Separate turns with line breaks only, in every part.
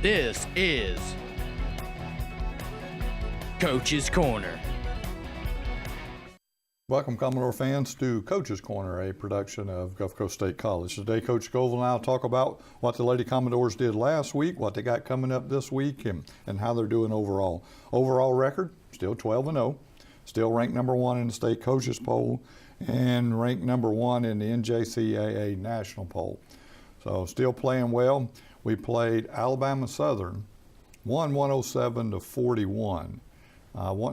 This is Coach's Corner.
Welcome, Commodore fans, to Coach's Corner, a production of Gulf Coast State College. Today, Coach Scovel and I will talk about what the Lady Commodores did last week, what they got coming up this week, and how they're doing overall. Overall record, still 12-0, still ranked number 1 in the state coaches poll, and ranked number 1 in the NJCAA national poll. So still playing well. We played Alabama Southern, won 107-41.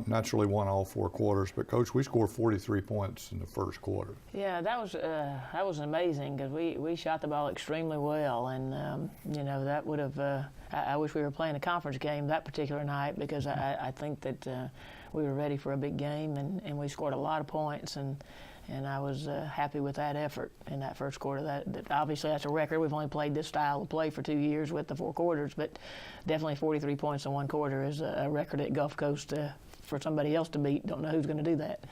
Naturally won all 4 quarters, but Coach, we scored 43 points in the first quarter.
Yeah, that was amazing because we shot the ball extremely well, and that would have. I wish we were playing a conference game that particular night because I think that we were ready for a big game, and we scored a lot of points, and I was happy with that effort in that first quarter. That obviously that's a record. We've only played this style of play for 2 years with the 4 quarters, but definitely 43 points in 1 quarter is a record at Gulf Coast for somebody else to beat. Don't know who's going to do that.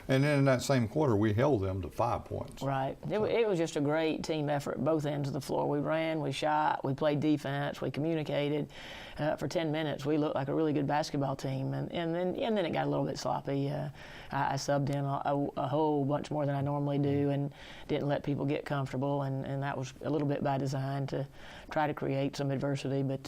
And then in that same quarter, we held them to 5 points. Right. It was just a great team effort, both ends of the floor. We ran, we shot, we played defense, we communicated. For 10 minutes, we looked like a really good basketball team, and then it got a little bit sloppy. I subbed in a whole bunch more than I normally do, and didn't let people get comfortable, and that was a little bit by design to try to create some adversity. But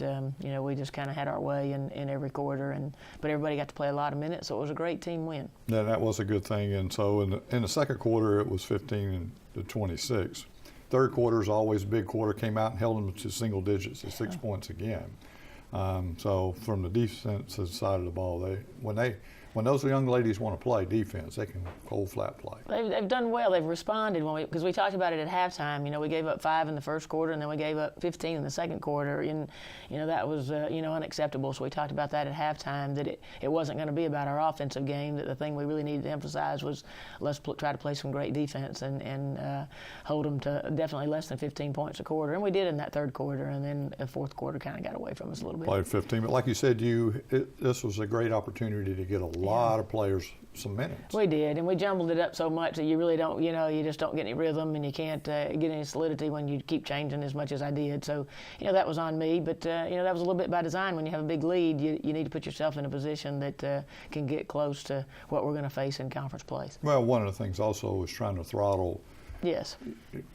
we just kind of had our way in every quarter, but everybody got to play a lot of minutes, so it was a great team win.
Yeah, that was a good thing. And so in the second quarter, it was 15-26. Third quarter is always a big quarter. Came out and held them to single digits at 6 points again. So from the defensive side of the ball, when those young ladies want to play defense, they can cold flat play.
They've done well. They've responded because we talked about it at halftime. We gave up 5 in the first quarter, and then we gave up 15 in the second quarter, and that was unacceptable. So we talked about that at halftime, that it wasn't going to be about our offensive game. That the thing we really needed to emphasize was let's try to play some great defense and hold them to definitely less than 15 points a quarter, and we did in that third quarter. And then the fourth quarter kind of got away from us a little bit.
Played 15, but like you said, this was a great opportunity to get a lot of players some minutes.
We did, and we jumbled it up so much that you really don't, you just don't get any rhythm, and you can't get any solidity when you keep changing as much as I did. So, that was on me, but that was a little bit by design. When you have a big lead, you need to put yourself in a position that can get close to what we're going to face in conference play.
Well, one of the things also is trying to throttle.
Yes.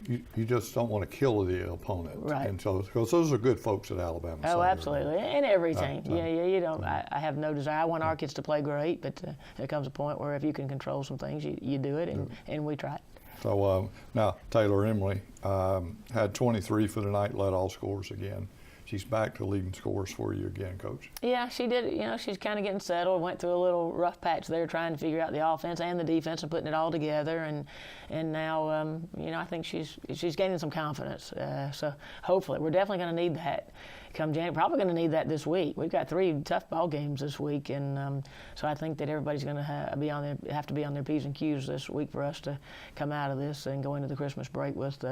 You just don't want to kill the opponent.
Right.
And so, because those are good folks at Alabama.
Oh, absolutely. And every team. You don't. I have no desire. I want our kids to play great, but there comes a point where if you can control some things, you do it, and we try it. So
now Taylor Emily had 23 for the night, led all scores again. She's back to leading scores for you again, Coach.
Yeah, she did. She's kind of getting settled. Went through a little rough patch there trying to figure out the offense and the defense and putting it all together. And now, I think she's gaining some confidence. So hopefully, we're definitely going to need that come January. Probably going to need that this week. We've got 3 tough ball games this week, and so I think that everybody's going to have to be on their P's and Q's this week for us to come out of this and go into the Christmas break with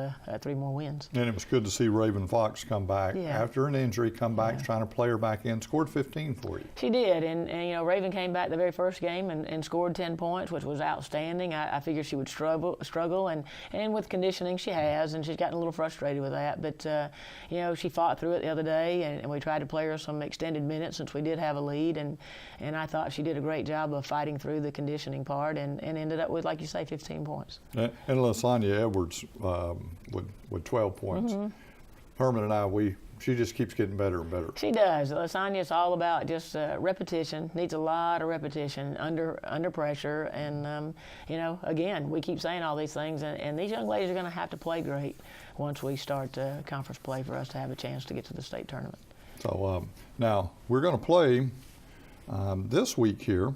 3 more wins.
And it was good to see Raven Fox come back after an injury, trying to play her back in, scored 15 for you.
She did, and Raven came back the very first game and scored 10 points, which was outstanding. I figured she would struggle, and with conditioning she has, and she's gotten a little frustrated with that. But she fought through it the other day, and we tried to play her some extended minutes since we did have a lead, and I thought she did a great job of fighting through the conditioning part and ended up with, like you say, 15 points.
And Lasagna Edwards with 12 points.
Mm-hmm.
Herman and she just keeps getting better and better.
She does. Lasagna's all about just repetition. Needs a lot of repetition under pressure. And, again, we keep saying all these things, and these young ladies are going to have to play great once we start conference play for us to have a chance to get to the state tournament.
So now we're going to play this week here.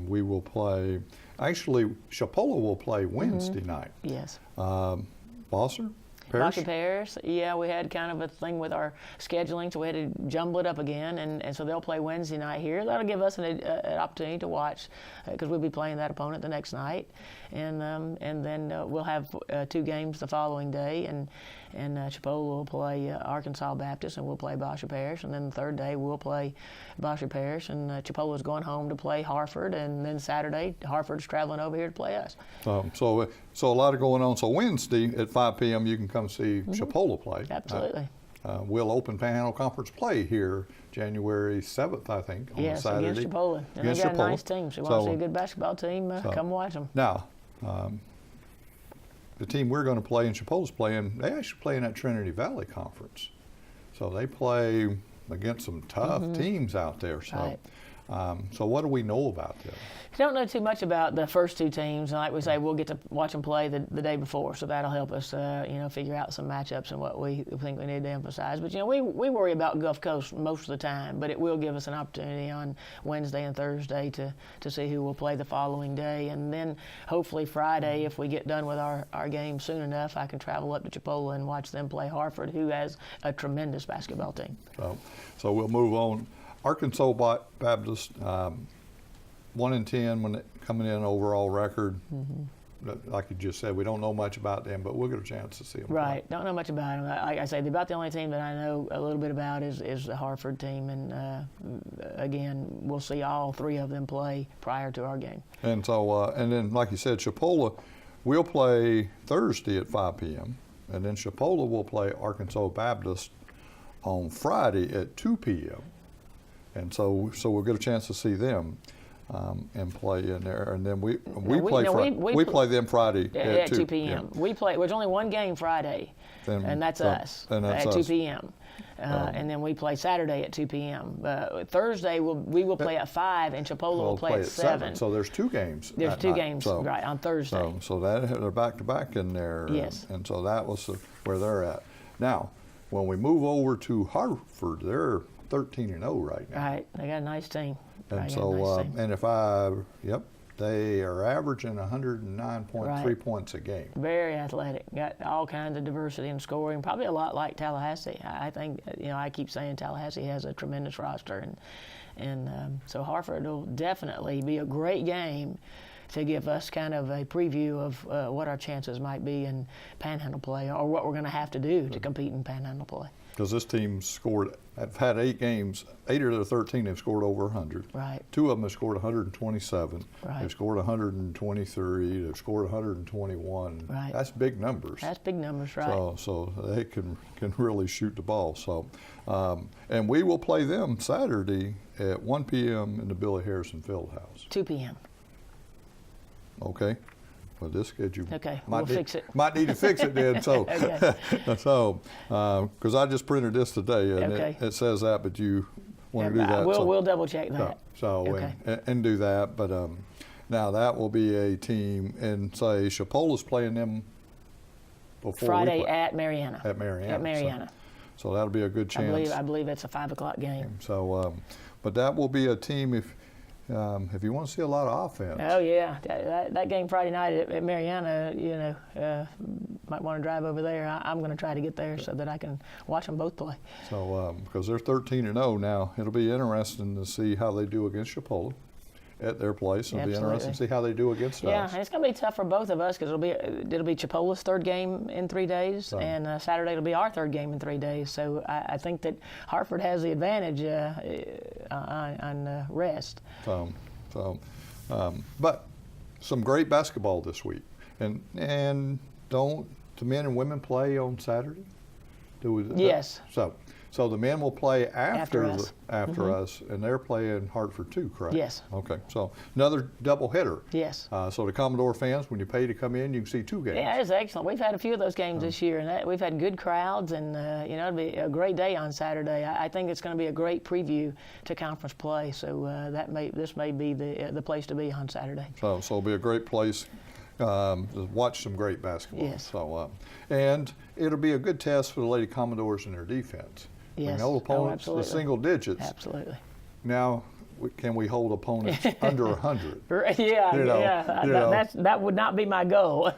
We will play, actually, Chipola will play Wednesday night.
Yes.
Bosser?
Bosher Parish, yeah, we had kind of a thing with our scheduling, so we had to jumble it up again, and so they'll play Wednesday night here. That'll give us an opportunity to watch, because we'll be playing that opponent the next night, and then we'll have 2 games the following day, and Chipola will play Arkansas Baptist, and we'll play Bosher Parish, and then the third day we'll play Bosher Parish, and Chipola's going home to play Hartford, and then Saturday Hartford's traveling over here to play us.
So a lot of going on. So Wednesday at 5 p.m. you can come see Chipola play.
Absolutely.
we'll open Panhandle Conference play here January 7th, I think, on Saturday.
Against Chipola. And they got a nice team. So you want to see a good basketball team, come watch them.
Now, the team we're going to play and Chipola's playing, they actually play in that Trinity Valley Conference. So they play against some tough teams out there. So,
right.
So what do we know about them?
I don't know too much about the first two teams. And like we say, we'll get to watch them play the day before, so that'll help us, figure out some matchups and what we think we need to emphasize. But, we worry about Gulf Coast most of the time, but it will give us an opportunity on Wednesday and Thursday to see who will play the following day. And then hopefully Friday, if we get done with our game soon enough, I can travel up to Chipola and watch them play Hartford, who has a tremendous basketball team.
So we'll move on. Arkansas Baptist, 1-10 when it coming in overall record. Like you just said, we don't know much about them, but we'll get a chance to see them.
Right, don't know much about them. Like I say, about the only team that I know a little bit about is the Hartford team, and again, we'll see all three of them play prior to our game.
And so, and then like you said, Chipola, we'll play Thursday at 5 p.m. and then Chipola will play Arkansas Baptist on Friday at 2 p.m. And so we'll get a chance to see them and play in there. And then we play them Friday
at 2 p.m. We play. There's only one game Friday, and that's us at 2 p.m. And then we play Saturday at 2 p.m. Thursday we will play at 5, and Chipola will play at 7.
So there's two games.
There's two games right on Thursday.
So that they're back to back in there.
Yes.
And so that was where they're at. Now, when we move over to Hartford, they're 13-0 right now.
Right, they got a nice team.
And so, and they are averaging 109.3 points a game.
Very athletic. Got all kinds of diversity in scoring. Probably a lot like Tallahassee. I think, I keep saying Tallahassee has a tremendous roster, and so Hartford will definitely be a great game to give us kind of a preview of what our chances might be in Panhandle play, or what we're going to have to do to compete in Panhandle play.
Because this team have had 8 games, 8 of their 13 have scored over 100.
Right.
2 of them have scored 127.
Right.
They've scored 123. They've scored 121.
Right.
That's big numbers.
That's big numbers, right.
So they can really shoot the ball. So, and we will play them Saturday at 1 p.m. in the Billy Harrison Fieldhouse.
2 p.m.
Okay. Well, this schedule
we'll fix it.
Might need to fix it then. So, because I just printed this today, and it says that, but you want to do that.
We'll double check that.
And do that. But now that will be a team, and say Chipola's playing them before
Friday at Mariana.
At Mariana. So that'll be a good chance.
I believe it's a 5 o'clock game.
So, but that will be a team if you want to see a lot of offense.
Oh yeah, that game Friday night at Mariana, might want to drive over there. I'm going to try to get there so that I can watch them both play.
So because they're 13-0 now, it'll be interesting to see how they do against Chipola at their place. It'll be interesting to see how they do against us.
Yeah, and it's going to be tough for both of us because it'll be Chipola's third game in 3 days, and Saturday it'll be our third game in 3 days. So I think that Hartford has the advantage on rest.
But some great basketball this week, and don't the men and women play on Saturday?
Yes.
So the men will play after us, and they're playing Hartford too, correct?
Yes.
Okay, so another double header.
Yes.
So the Commodore fans, when you pay to come in, you can see 2 games.
Yeah, it's excellent. We've had a few of those games this year, and we've had good crowds, and it'll be a great day on Saturday. I think it's going to be a great preview to conference play. So this may be the place to be on Saturday.
So it'll be a great place. To watch some great basketball.
Yes.
So, and it'll be a good test for the Lady Commodores and their defense.
Yes.
Opponents, the single digits.
Absolutely.
Now, can we hold opponents under 100?
That would not be my goal.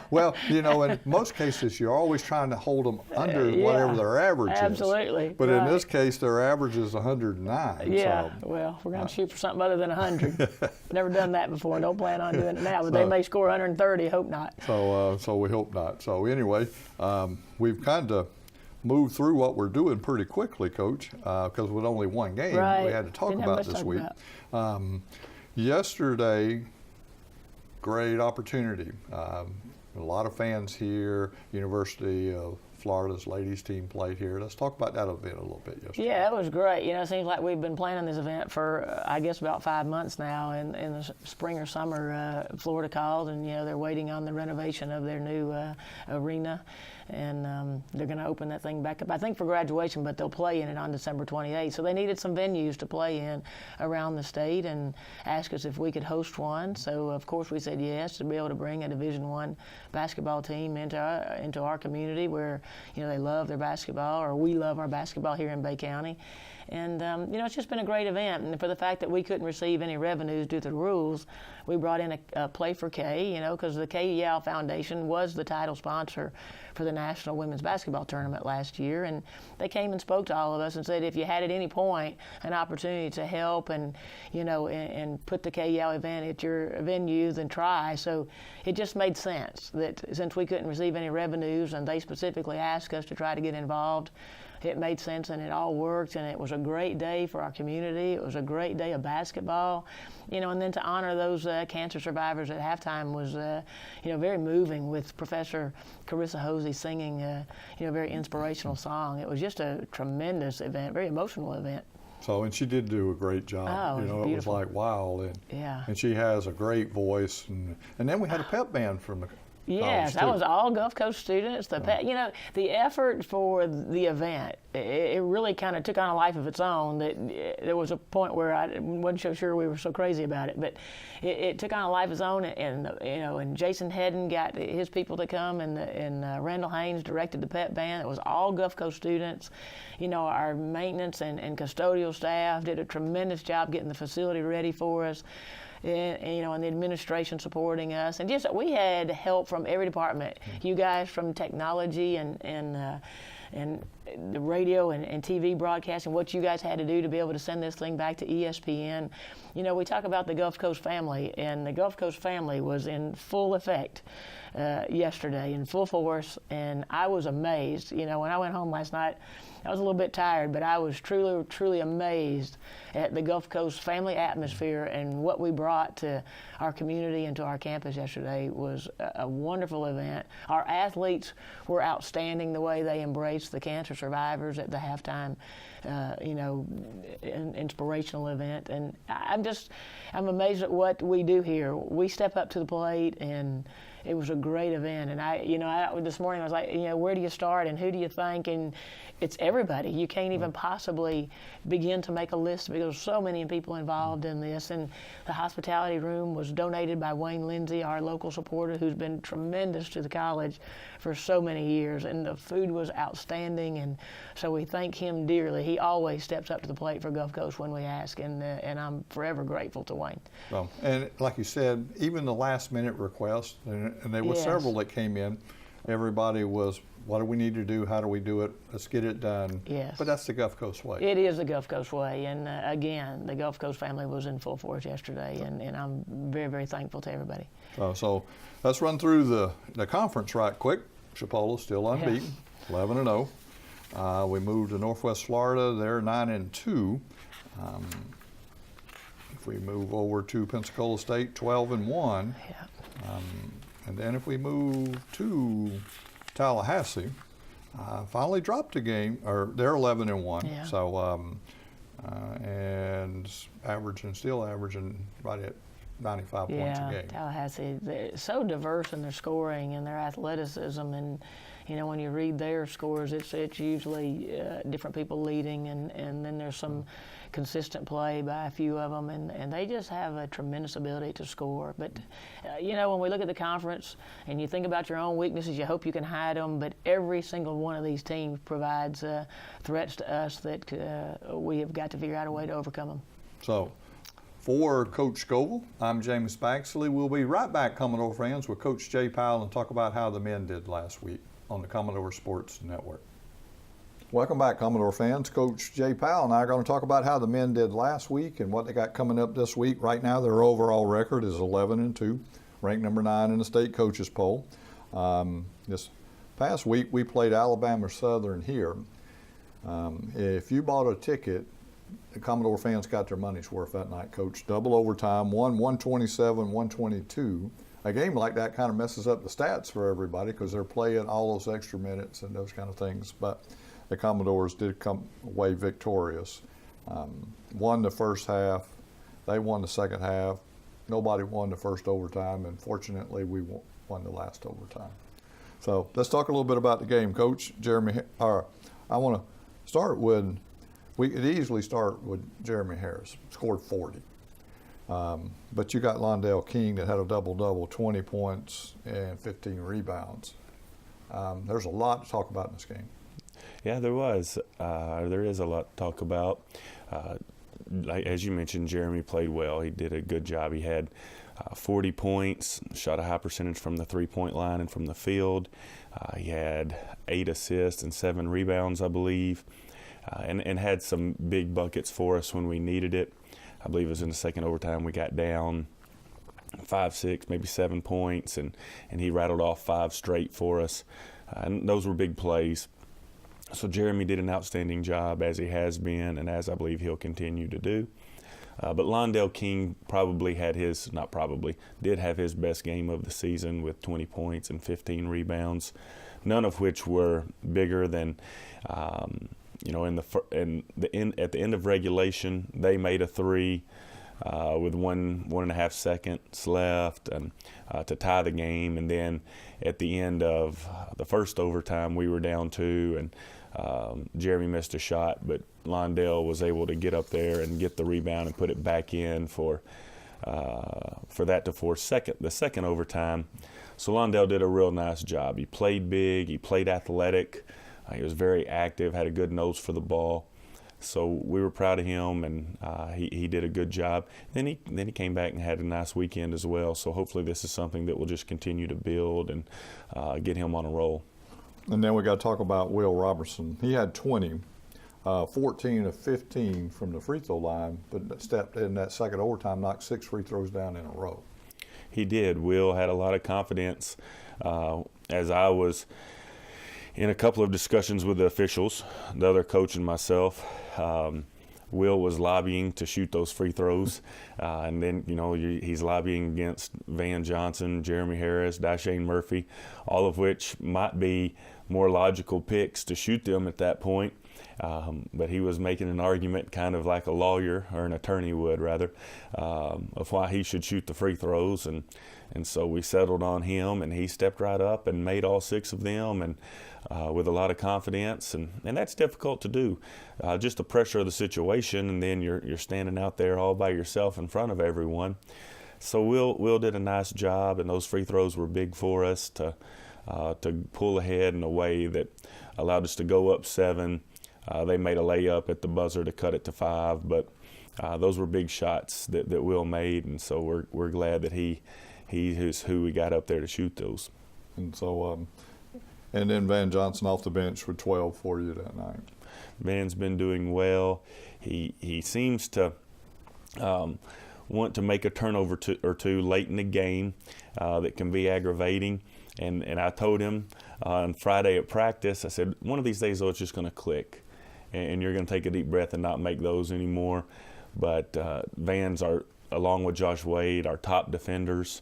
Well, in most cases, you're always trying to hold them under whatever their average is.
Absolutely.
But in this case, their average is 109.
Yeah, well, we're going to shoot for something other than 100. Never done that before. Don't plan on doing it now, but they may score 130. Hope not.
So we hope not. So anyway, we've kind of moved through what we're doing pretty quickly, Coach, because with only one game we had to talk about this week. Yesterday, great opportunity. A lot of fans here, University of Florida's ladies team played here. Let's talk about that event a little bit yesterday.
Yeah, it was great. It seems like we've been planning this event for, I guess, about 5 months now. In the spring or summer, Florida called, and they're waiting on the renovation of their new arena, and they're going to open that thing back up, I think, for graduation, but they'll play in it on December 28th. So they needed some venues to play in around the state and asked us if we could host one. So of course we said yes, to be able to bring a Division I basketball team into our community where they love their basketball, or we love our basketball here in Bay County. And it's just been a great event. And for the fact that we couldn't receive any revenues due to the rules, we brought in a Play for K, because the K Yao Foundation was the title sponsor for the National Women's Basketball Tournament last year. And they came and spoke to all of us and said if you had at any point an opportunity to help and put the K Yao event at your venue, then try. So it just made sense that since we couldn't receive any revenues and they specifically asked us to try to get involved, it made sense, and it all worked, and it was a great day for our community. It was a great day of basketball, and then to honor those cancer survivors at halftime was, very moving, with Professor Carissa Hosey singing, a very inspirational song. It was just a tremendous event, very emotional event.
So, and she did do a great job.
Oh,
it was like, wow. And she has a great voice. And then we had a pep band from the
Yes, that was all Gulf Coast students. The effort for the event, it really kind of took on a life of its own. There was a point where I wasn't so sure we were so crazy about it, but it took on a life of its own. And Jason Hedden got his people to come, and Randall Haynes directed the pep band. It was all Gulf Coast students. Our maintenance and custodial staff did a tremendous job getting the facility ready for us. And the administration supporting us, and just we had help from every department. You guys from technology and the radio and TV broadcasting, what you guys had to do to be able to send this thing back to ESPN. We talk about the Gulf Coast family, and the Gulf Coast family was in full effect yesterday, in full force, and I was amazed. When I went home last night, I was a little bit tired, but I was truly, truly amazed at the Gulf Coast family atmosphere, and what we brought to our community and to our campus yesterday was a wonderful event. Our athletes were outstanding, the way they embraced the cancer survivors at the halftime, inspirational event. And I'm amazed at what we do here. We step up to the plate, and it was a great event. And this morning I was like, where do you start and who do you thank? And it's everybody. You can't even possibly begin to make a list because there's so many people involved in this. And the hospitality room was donated by Wayne Lindsay, our local supporter, who's been tremendous to the college for so many years. And the food was outstanding, and so we thank him dearly. He always steps up to the plate for Gulf Coast when we ask, and I'm forever grateful to Wayne.
Well, and like you said, even the last-minute requests, and there were several that came in, everybody was, what do we need to do? How do we do it? Let's get it done.
Yes.
But that's the Gulf Coast way.
It is the Gulf Coast way. And again, the Gulf Coast family was in full force yesterday, and I'm very, very thankful to everybody.
So let's run through the conference right quick. Chapola's still unbeaten, 11-0. We moved to Northwest Florida. They're 9-2. If we move over to Pensacola State, 12-1.
Yeah.
And then if we move to Tallahassee, finally dropped a game, or they're 11-1.
Yeah.
So and still averaging right at 95 points a game.
Tallahassee, they're so diverse in their scoring and their athleticism, and when you read their scores, it's usually different people leading, and then there's some consistent play by a few of them, and they just have a tremendous ability to score. But when we look at the conference and you think about your own weaknesses, you hope you can hide them, but every single one of these teams provides threats to us that we have got to figure out a way to overcome them.
So for Coach Scovel, I'm James Baxley. We'll be right back, Commodore fans, with Coach Jay Powell and talk about how the men did last week on the Commodore Sports Network. Welcome back, Commodore fans. Coach Jay Powell and I are going to talk about how the men did last week and what they got coming up this week. Right now, their overall record is 11-2, ranked number 9 in the state coaches poll. This past week, we played Alabama Southern here. If you bought a ticket, the Commodore fans got their money's worth that night, Coach. Double overtime, won 127-122. a game like that kind of messes up the stats for everybody because they're playing all those extra minutes and those kind of things. But the Commodores did come away victorious. Won the first half. They won the second half. Nobody won the first overtime, and fortunately we won the last overtime. So let's talk a little bit about the game. Coach Jeremy, I want to start with, we could easily start with Jeremy Harris, scored 40. But you got Londell King that had a double-double, 20 points and 15 rebounds. There's a lot to talk about in this game.
Yeah, there was. There is a lot to talk about. As you mentioned, Jeremy played well. He did a good job. He had 40 points, shot a high percentage from the three-point line and from the field. He had 8 assists and 7 rebounds, I believe, and had some big buckets for us when we needed it. I believe it was in the second overtime we got down 5, 6, maybe 7 points, and he rattled off 5 straight for us. And those were big plays. So Jeremy did an outstanding job, as he has been, and as I believe he'll continue to do. But Londell King did have his best game of the season with 20 points and 15 rebounds, none of which were bigger than, at the end of regulation, they made a 3 with 1.5 seconds left and to tie the game. And then at the end of the first overtime, we were down 2, and Jeremy missed a shot, but Londell was able to get up there and get the rebound and put it back in for that to force the second overtime. So Londell did a real nice job. He played big, he played athletic, he was very active, had a good nose for the ball. So we were proud of him, and he did a good job. Then he came back and had a nice weekend as well. So hopefully this is something that will just continue to build and get him on a roll.
And then we got to talk about Will Robertson. He had 20, 14 of 15 from the free throw line, but stepped in that second overtime, knocked 6 free throws down in a row.
He did. Will had a lot of confidence. As I was in a couple of discussions with the officials, the other coach and myself, Will was lobbying to shoot those free throws. And then, he's lobbying against Van Johnson, Jeremy Harris, Dashane Murphy, all of which might be more logical picks to shoot them at that point. But he was making an argument kind of like a lawyer, or an attorney would rather, of why he should shoot the free throws. And so we settled on him, and he stepped right up and made all 6 of them, and with a lot of confidence. And that's difficult to do. Just the pressure of the situation, and then you're standing out there all by yourself in front of everyone. So Will did a nice job, and those free throws were big for us to pull ahead in a way that allowed us to go up 7. They made a layup at the buzzer to cut it to 5, but those were big shots that Will made, and so we're glad that he is who we got up there to shoot those.
And so, and then Van Johnson off the bench with 12 for you that night.
Van's been doing well. He seems to want to make a turnover or two late in the game that can be aggravating. And I told him on Friday at practice, I said, one of these days, though, it's just going to click. And you're going to take a deep breath and not make those anymore. But Van's along with Josh Wade, our top defenders.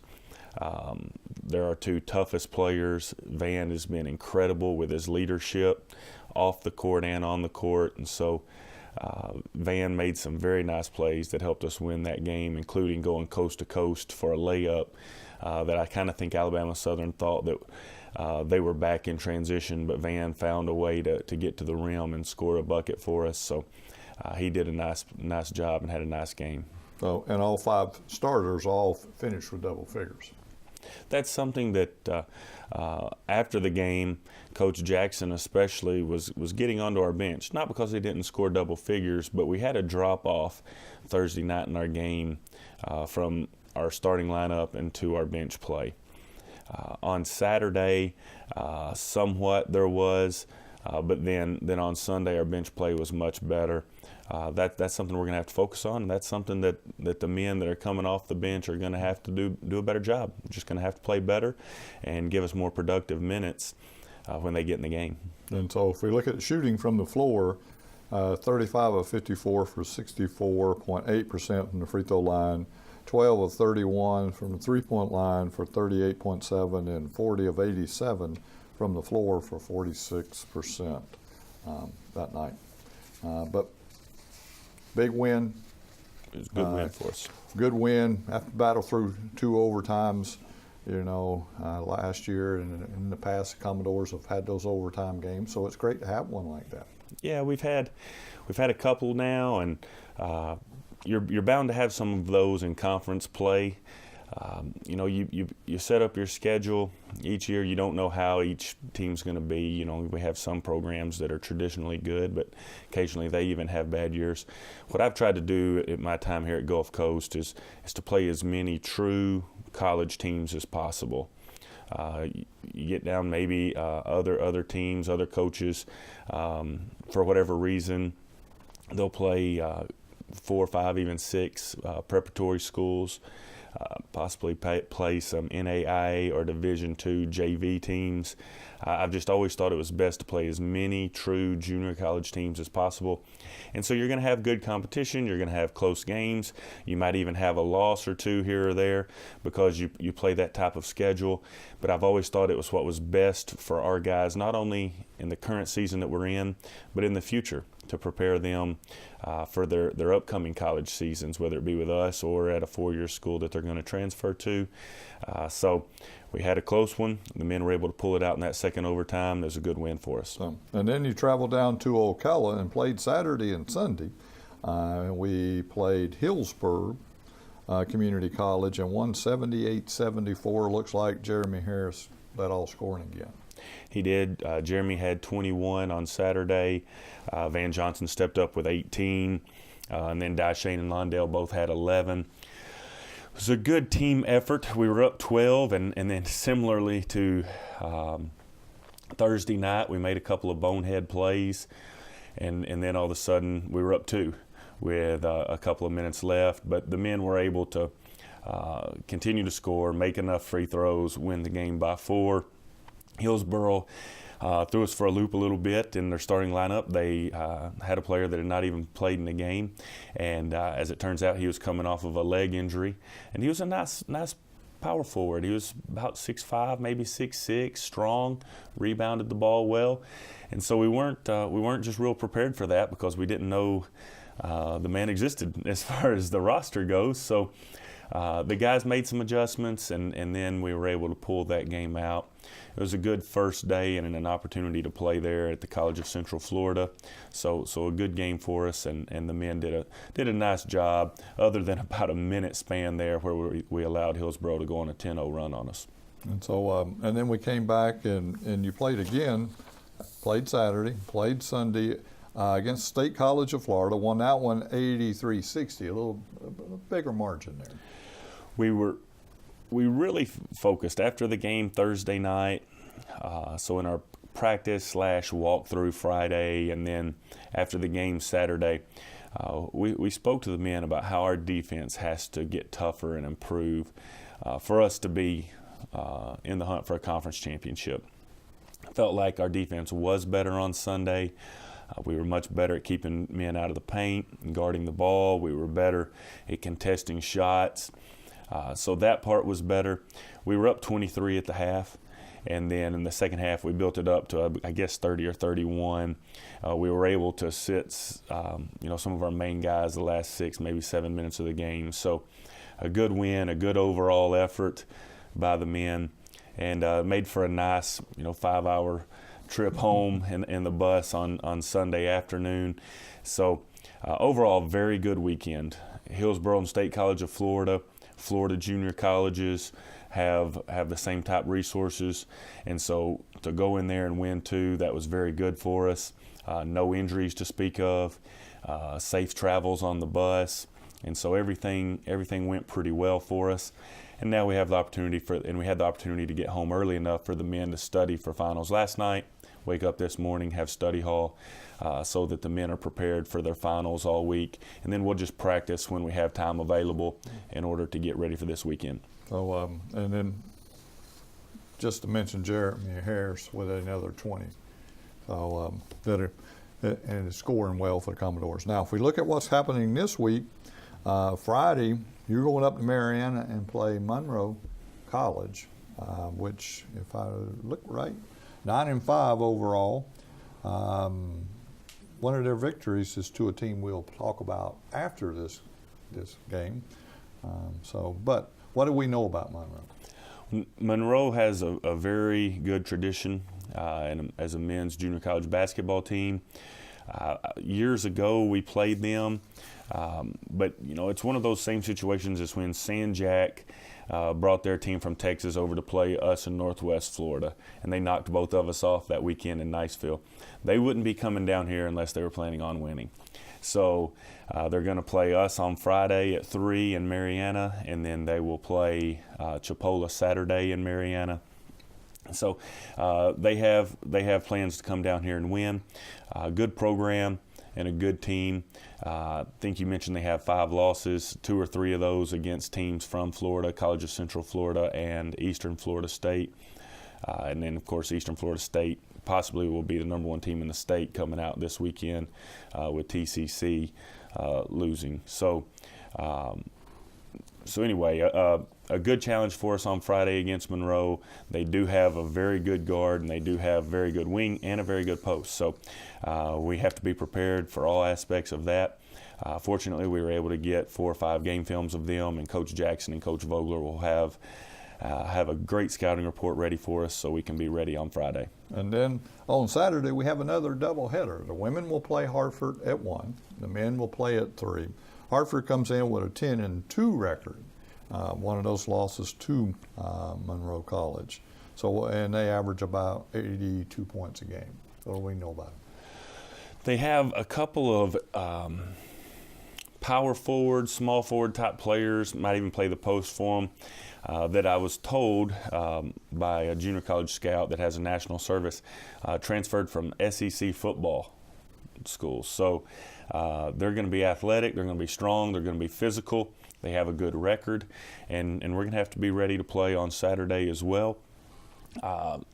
They're our 2 toughest players. Van has been incredible with his leadership off the court and on the court. And so Van made some very nice plays that helped us win that game, including going coast to coast for a layup that I kind of think Alabama Southern thought that they were back in transition, but Van found a way to get to the rim and score a bucket for us. So he did a nice job and had a nice game.
So, and all 5 starters all finished with double figures.
That's something that after the game, Coach Jackson especially was getting onto our bench, not because they didn't score double figures, but we had a drop-off Thursday night in our game from our starting lineup into our bench play. On Saturday, somewhat there was, but then on Sunday our bench play was much better. That's something we're going to have to focus on, and that's something that the men that are coming off the bench are going to have to do a better job. We're just going to have to play better and give us more productive minutes when they get in the game.
And so if we look at shooting from the floor, 35 of 54 for 64.8% from the free throw line, 12 of 31 from the three-point line for 38.7 and 40 of 87 from the floor for 46% that night. But big win.
It was a good win for us.
Good win after battle through 2 overtimes. Last year and in the past, the Commodores have had those overtime games, so it's great to have one like that.
Yeah, we've had a couple now, and you're bound to have some of those in conference play. You set up your schedule each year. You don't know how each team's going to be. We have some programs that are traditionally good, but occasionally they even have bad years. What I've tried to do at my time here at Gulf Coast is to play as many true college teams as possible. You get down maybe other teams, other coaches, for whatever reason, they'll play 4, 5, even 6 preparatory schools. Possibly play some NAIA or Division II JV teams. I've just always thought it was best to play as many true junior college teams as possible. And so you're going to have good competition. You're going to have close games. You might even have a loss or two here or there because you play that type of schedule. But I've always thought it was what was best for our guys, not only in the current season that we're in, but in the future, to prepare them for their upcoming college seasons, whether it be with us or at a 4-year school that they're going to transfer to. So we had a close one. The men were able to pull it out in that second overtime. It was a good win for us.
And then you travel down to Ocala and played Saturday and Sunday. We played Hillsborough Community College and won 78-74. Looks like Jeremy Harris led all scoring again.
He did. Jeremy had 21 on Saturday. Van Johnson stepped up with 18. And then Dyshane and Londale both had 11. It was a good team effort. We were up 12, and then similarly to Thursday night, we made a couple of bonehead plays, and then all of a sudden we were up 2 with a couple of minutes left. But the men were able to continue to score, make enough free throws, win the game by 4. Hillsborough threw us for a loop a little bit in their starting lineup. They had a player that had not even played in the game, and as it turns out, he was coming off of a leg injury, and he was a nice power forward. He was about 6'5", maybe 6'6", strong, rebounded the ball well, and so we weren't just real prepared for that because we didn't know the man existed as far as the roster goes. So the guys made some adjustments, and then we were able to pull that game out. It was a good first day and an opportunity to play there at the College of Central Florida. So a good game for us, and the men did a nice job, other than about a minute span there where we allowed Hillsborough to go on a 10-0 run on us.
And so and then we came back and you played again, played Saturday, played Sunday against State College of Florida, won that one 83-60, a bigger margin there.
We really focused after the game Thursday night. So in our practice / walkthrough Friday, and then after the game Saturday, we spoke to the men about how our defense has to get tougher and improve for us to be in the hunt for a conference championship. I felt like our defense was better on Sunday. We were much better at keeping men out of the paint and guarding the ball. We were better at contesting shots. So that part was better. We were up 23 at the half, and then in the second half we built it up to, I guess, 30 or 31. We were able to sit, some of our main guys the last 6, maybe 7 minutes of the game. So a good win, a good overall effort by the men, and made for a nice, 5-hour trip home in the bus on Sunday afternoon. So overall, very good weekend. Hillsborough and State College of Florida junior colleges have the same type resources, and so to go in there and win 2, that was very good for us. No injuries to speak of, safe travels on the bus, and so everything went pretty well for us. And now we have the opportunity we had the opportunity to get home early enough for the men to study for finals last night, wake up this morning, have study hall, so that the men are prepared for their finals all week. And then we'll just practice when we have time available in order to get ready for this weekend.
So, and then just to mention Jeremy Harris with another 20. So, and is scoring well for the Commodores. Now, if we look at what's happening this week, Friday, you're going up to Mariana and play Monroe College, which, if I look right, 9-5 overall. One of their victories is to a team we'll talk about after this game. But what do we know about Monroe?
Monroe has a very good tradition as a men's junior college basketball team. Years ago, we played them, but it's one of those same situations as when San Jack brought their team from Texas over to play us in Northwest Florida, and they knocked both of us off that weekend in Niceville. They wouldn't be coming down here unless they were planning on winning. So they're going to play us on Friday at 3 in Mariana, and then they will play Chipola Saturday in Mariana. So they have plans to come down here and win. Good program and a good team. I think you mentioned they have 5 losses, 2 or 3 of those against teams from Florida, College of Central Florida and Eastern Florida State. And then, of course, Eastern Florida State possibly will be the #1 team in the state coming out this weekend with TCC losing. So anyway, a good challenge for us on Friday against Monroe. They do have a very good guard, and they do have very good wing and a very good post. So we have to be prepared for all aspects of that. Fortunately, we were able to get 4 or 5 game films of them, and Coach Jackson and Coach Vogler will have a great scouting report ready for us so we can be ready on Friday.
And then on Saturday, we have another doubleheader. The women will play Hartford at 1. The men will play at 3. Hartford comes in with a 10-2 record. One of those losses to Monroe College. And they average about 82 points a game. What do we know about them?
They have a couple of power forward, small forward type players, might even play the post for them, that I was told by a junior college scout that has a national service, transferred from SEC football schools. So they're going to be athletic, they're going to be strong, they're going to be physical. They have a good record, and we're going to have to be ready to play on Saturday as well.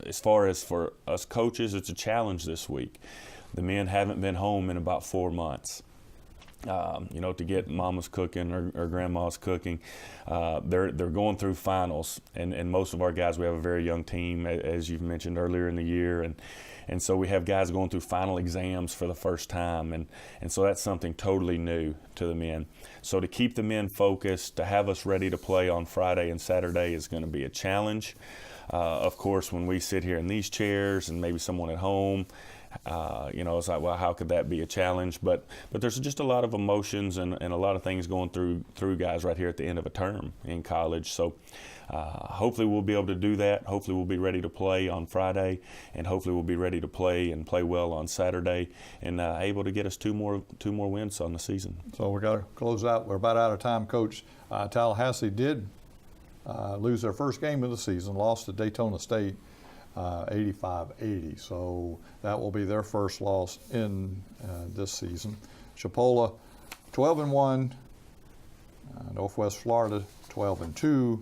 As far as for us coaches, it's a challenge this week. The men haven't been home in about 4 months. To get mama's cooking or grandma's cooking. They're going through finals, and most of our guys, we have a very young team, as you've mentioned earlier in the year, and so we have guys going through final exams for the first time, and so that's something totally new to the men. So to keep the men focused, to have us ready to play on Friday and Saturday is going to be a challenge. Of course, when we sit here in these chairs and maybe someone at home, it's like, well, how could that be a challenge? But there's just a lot of emotions and a lot of things going through guys right here at the end of a term in college. So hopefully we'll be able to do that. Hopefully we'll be ready to play on Friday, and hopefully we'll be ready to play well on Saturday, and able to get us two more wins on the season.
So we got to close out. We're about out of time, Coach. Tallahassee did lose their first game of the season, lost to Daytona State 85-80. So that will be their first loss in this season. Chipola 12-1, Northwest Florida 12-2,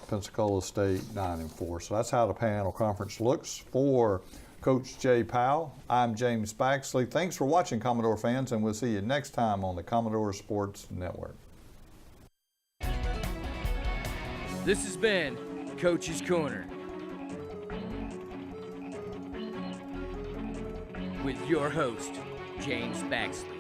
Pensacola State 9-4. So that's how the Panhandle Conference looks. For Coach Jay Powell, I'm James Baxley. Thanks for watching, Commodore fans, and we'll see you next time on the Commodore Sports Network.
This has been Coach's Corner with your host, James Baxley.